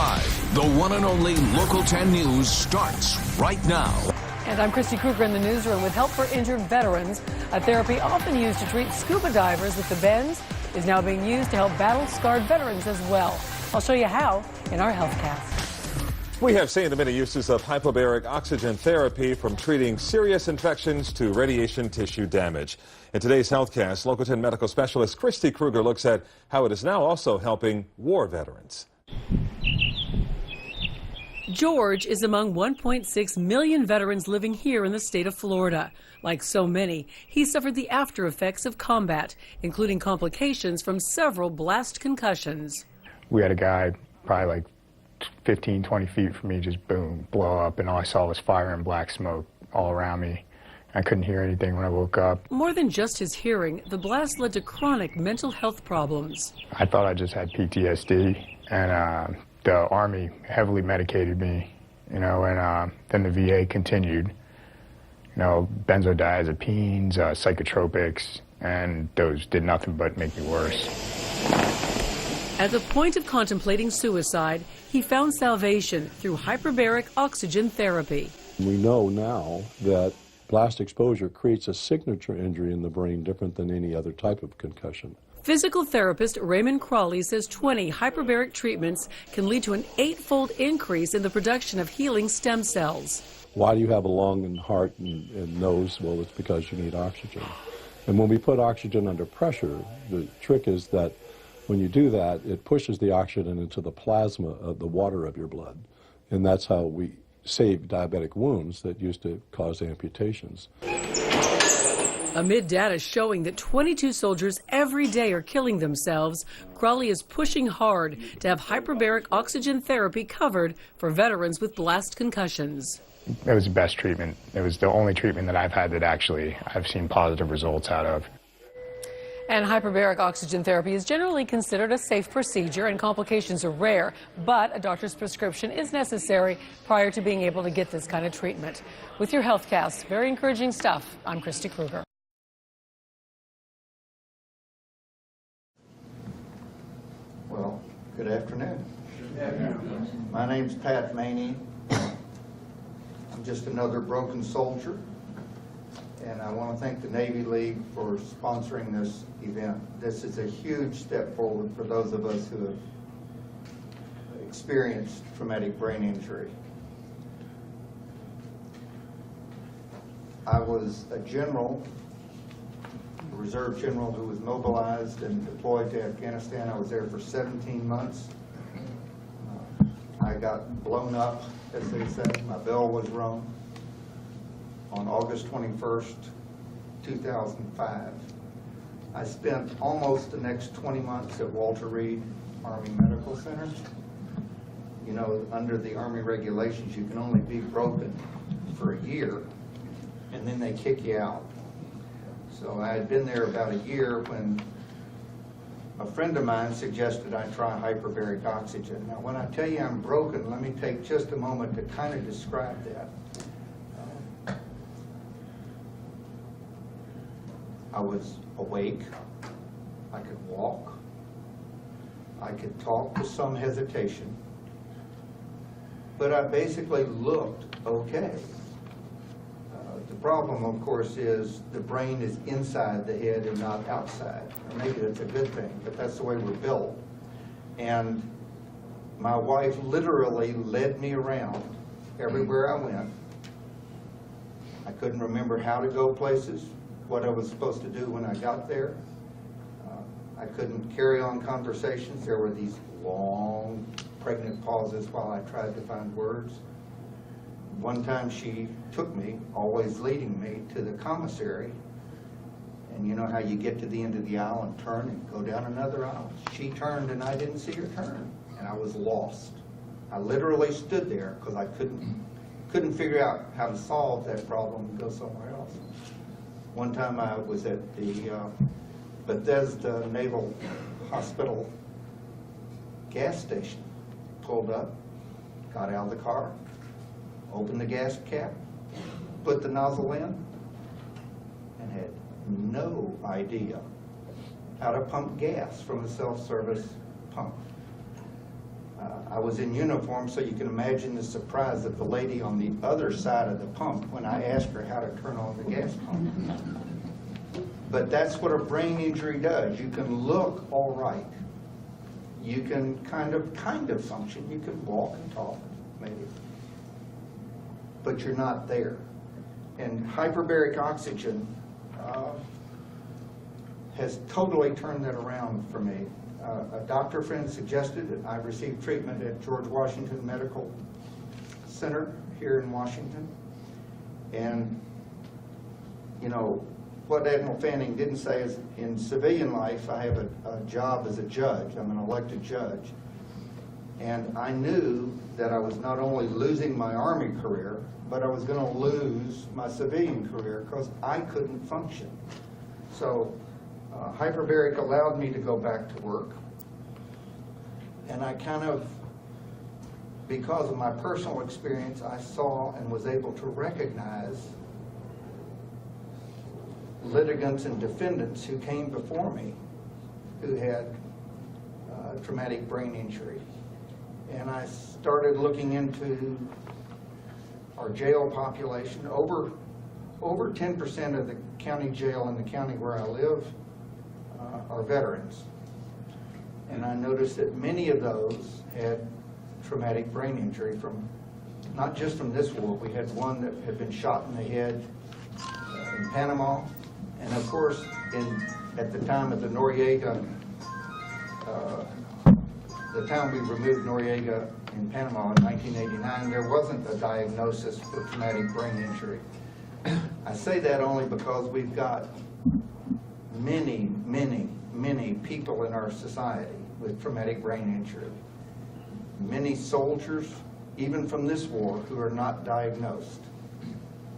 Live, the one and only Local 10 News starts right now. And I'm Christy Kruger in the newsroom. With help for injured veterans, a therapy often used to treat scuba divers at the bends is now being used to help battle-scarred veterans as well. I'll show you how in our HealthCast. We have seen the many uses of hyperbaric oxygen therapy, from treating serious infections to radiation tissue damage. In today's HealthCast, Local 10 medical specialist Christy Kruger looks at how it is now also helping war veterans. George is among 1.6 million veterans living here in the state of Florida. Like so many, he suffered the after effects of combat, including complications from several blast concussions. We had a guy probably like 15, 20 feet from me just boom, blow up, and all I saw was fire and black smoke all around me. I couldn't hear anything when I woke up. More than just his hearing, the blast led to chronic mental health problems. I thought I just had PTSD, and the Army heavily medicated me, and then the VA continued, benzodiazepines, psychotropics, and those did nothing but make me worse. At the point of contemplating suicide, he found salvation through hyperbaric oxygen therapy. We know now that blast exposure creates a signature injury in the brain different than any other type of concussion. Physical therapist Raymond Cralle says 20 hyperbaric treatments can lead to an 8-fold increase in the production of healing stem cells. Why do you have a lung and heart and nose? Well, it's because you need oxygen. And when we put oxygen under pressure, the trick is that when you do that, it pushes the oxygen into the plasma of the water of your blood. And that's how we save diabetic wounds that used to cause amputations. Amid data showing that 22 soldiers every day are killing themselves, Cralle is pushing hard to have hyperbaric oxygen therapy covered for veterans with blast concussions. It was the best treatment. It was the only treatment that I've had that actually I've seen positive results out of. And hyperbaric oxygen therapy is generally considered a safe procedure and complications are rare, but a doctor's prescription is necessary prior to being able to get this kind of treatment. With your HealthCast, very encouraging stuff. I'm Christy Kruger. Well, good afternoon. My name's Pat Maney. I'm just another broken soldier. And I want to thank the Navy League for sponsoring this event. This is a huge step forward for those of us who have experienced traumatic brain injury. I was a general, a reserve general who was mobilized and deployed to Afghanistan. I was there for 17 months. I got blown up, as they said. My bell was rung on August 21st, 2005. I spent almost the next 20 months at Walter Reed Army Medical Center. Under the Army regulations, you can only be broken for a year, and then they kick you out. So I had been there about a year when a friend of mine suggested I try hyperbaric oxygen. Now, when I tell you I'm broken, let me take just a moment to kind of describe that. I was awake, I could walk, I could talk with some hesitation, but I basically looked okay. The problem, of course, is the brain is inside the head and not outside. Or maybe that's a good thing, but that's the way we're built. And my wife literally led me around everywhere I went. I couldn't remember how to go places, what I was supposed to do when I got there. I couldn't carry on conversations. There were these long, pregnant pauses while I tried to find words. One time she took me, always leading me, to the commissary. And you know how you get to the end of the aisle and turn and go down another aisle? She turned and I didn't see her turn, and I was lost. I literally stood there because I couldn't figure out how to solve that problem and go somewhere else. One time I was at the Bethesda Naval Hospital gas station, pulled up, got out of the car, opened the gas cap, put the nozzle in, and had no idea how to pump gas from a self-service pump. I was in uniform, so you can imagine the surprise of the lady on the other side of the pump when I asked her how to turn on the gas pump. But that's what a brain injury does. You can look all right. You can kind of function. You can walk and talk, maybe. But you're not there. And hyperbaric oxygen has totally turned that around for me. A doctor friend suggested that I receive treatment at George Washington Medical Center here in Washington. And, you know, what Admiral Fanning didn't say is in civilian life, I have a job as a judge. I'm an elected judge. And I knew that I was not only losing my Army career, but I was going to lose my civilian career because I couldn't function. So hyperbaric allowed me to go back to work. And I kind of, because of my personal experience, I saw and was able to recognize litigants and defendants who came before me who had traumatic brain injury. And I started looking into our jail population. Over 10% of the county jail in the county where I live are veterans. And I noticed that many of those had traumatic brain injury from, not just from this war. We had one that had been shot in the head in Panama. And of course, at the time of the Noriega, the time we removed Noriega in Panama in 1989, there wasn't a diagnosis for traumatic brain injury. I say that only because we've got many, many, many people in our society with traumatic brain injury. Many soldiers, even from this war, who are not diagnosed.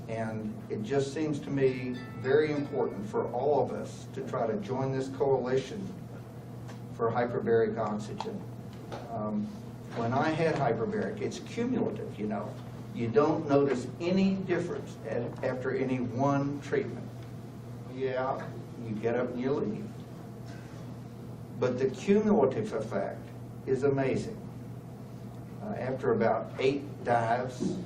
And it just seems to me very important for all of us to try to join this coalition for hyperbaric oxygen. When I had hyperbaric, it's cumulative, you know. You don't notice any difference after any one treatment. Yeah, you get up and you leave. But the cumulative effect is amazing. After about 8 dives,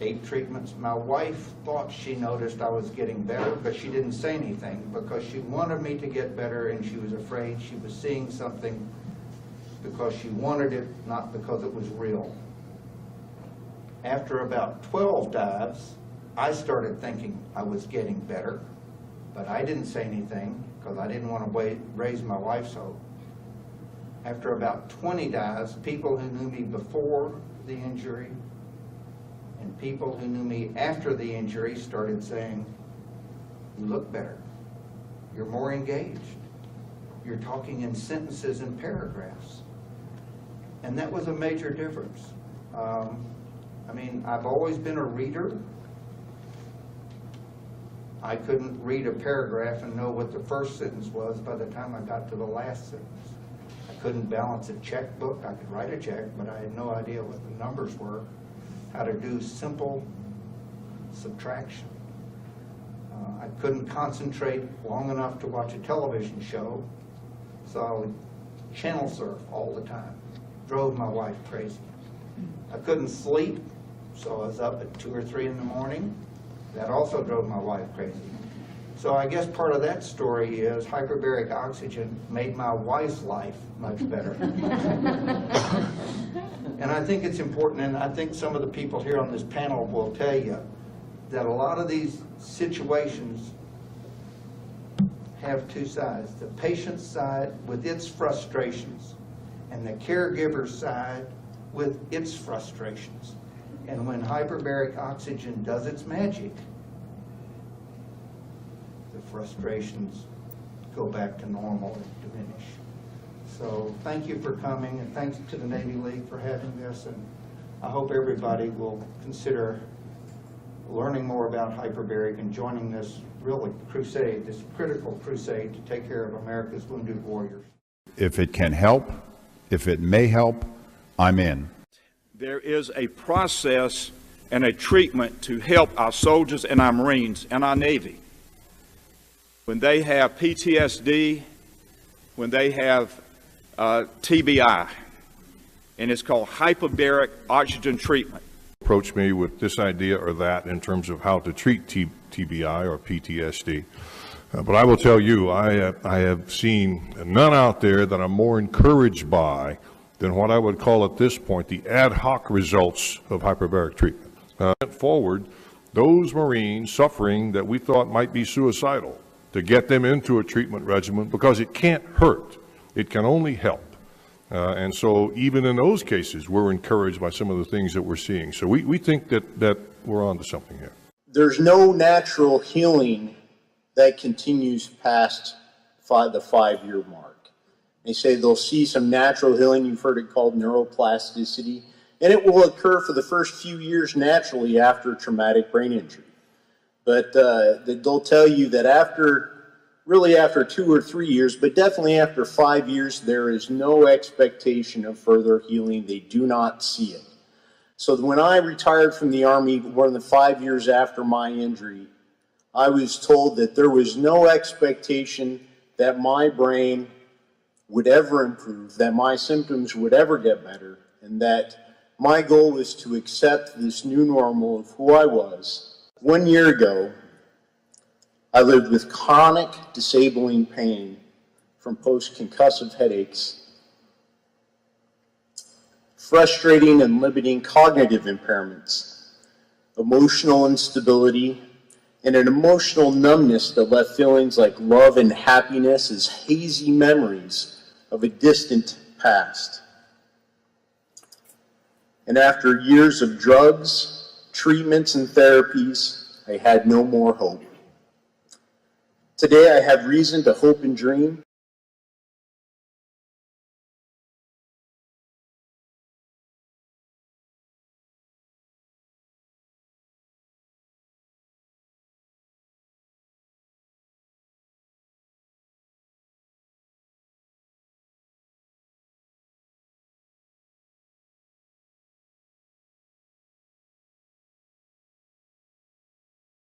8 treatments, my wife thought she noticed I was getting better, but she didn't say anything because she wanted me to get better and she was afraid she was seeing something because she wanted it, not because it was real. After about 12 dives, I started thinking I was getting better, but I didn't say anything because I didn't want to raise my wife's hope. After about 20 dives, people who knew me before the injury and people who knew me after the injury started saying, "You look better. You're more engaged. You're talking in sentences and paragraphs." And that was a major difference. I mean, I've always been a reader. I couldn't read a paragraph and know what the first sentence was by the time I got to the last sentence. I couldn't balance a checkbook. I could write a check, but I had no idea what the numbers were, how to do simple subtraction. I couldn't concentrate long enough to watch a television show, so I would channel surf all the time. Drove my wife crazy. I couldn't sleep, so I was up at 2 or 3 in the morning. That also drove my wife crazy. So I guess part of that story is hyperbaric oxygen made my wife's life much better. And I think it's important, and I think some of the people here on this panel will tell you that a lot of these situations have 2 sides. The patient's side with its frustrations and the caregiver's side with its frustrations. And when hyperbaric oxygen does its magic, the frustrations go back to normal and diminish. So thank you for coming, and thanks to the Navy League for having this, and I hope everybody will consider learning more about hyperbaric and joining this really crusade, this critical crusade to take care of America's wounded warriors. If it can help, if it may help, I'm in. There is a process and a treatment to help our soldiers and our Marines and our Navy. When they have PTSD, when they have TBI, and it's called hyperbaric oxygen treatment. Approach me with this idea or that in terms of how to treat TBI or PTSD. But I will tell you, I have seen none out there that I'm more encouraged by than what I would call at this point the ad hoc results of hyperbaric treatment. Forward, those Marines suffering that we thought might be suicidal, to get them into a treatment regimen, because it can't hurt, it can only help. And so even in those cases, we're encouraged by some of the things that we're seeing. So we think that we're onto something here. There's no natural healing that continues past the 5-year mark. They say they'll see some natural healing, you've heard it called neuroplasticity, and it will occur for the first few years naturally after a traumatic brain injury. But they'll tell you that after 2 or 3 years, but definitely after 5 years, there is no expectation of further healing. They do not see it. So when I retired from the Army, more than 5 years after my injury, I was told that there was no expectation that my brain would ever improve, that my symptoms would ever get better, and that my goal was to accept this new normal of who I was. 1 year ago, I lived with chronic disabling pain from post-concussive headaches, frustrating and limiting cognitive impairments, emotional instability, and an emotional numbness that left feelings like love and happiness as hazy memories of a distant past. And after years of drugs, treatments, and therapies, I had no more hope. Today I have reason to hope and dream.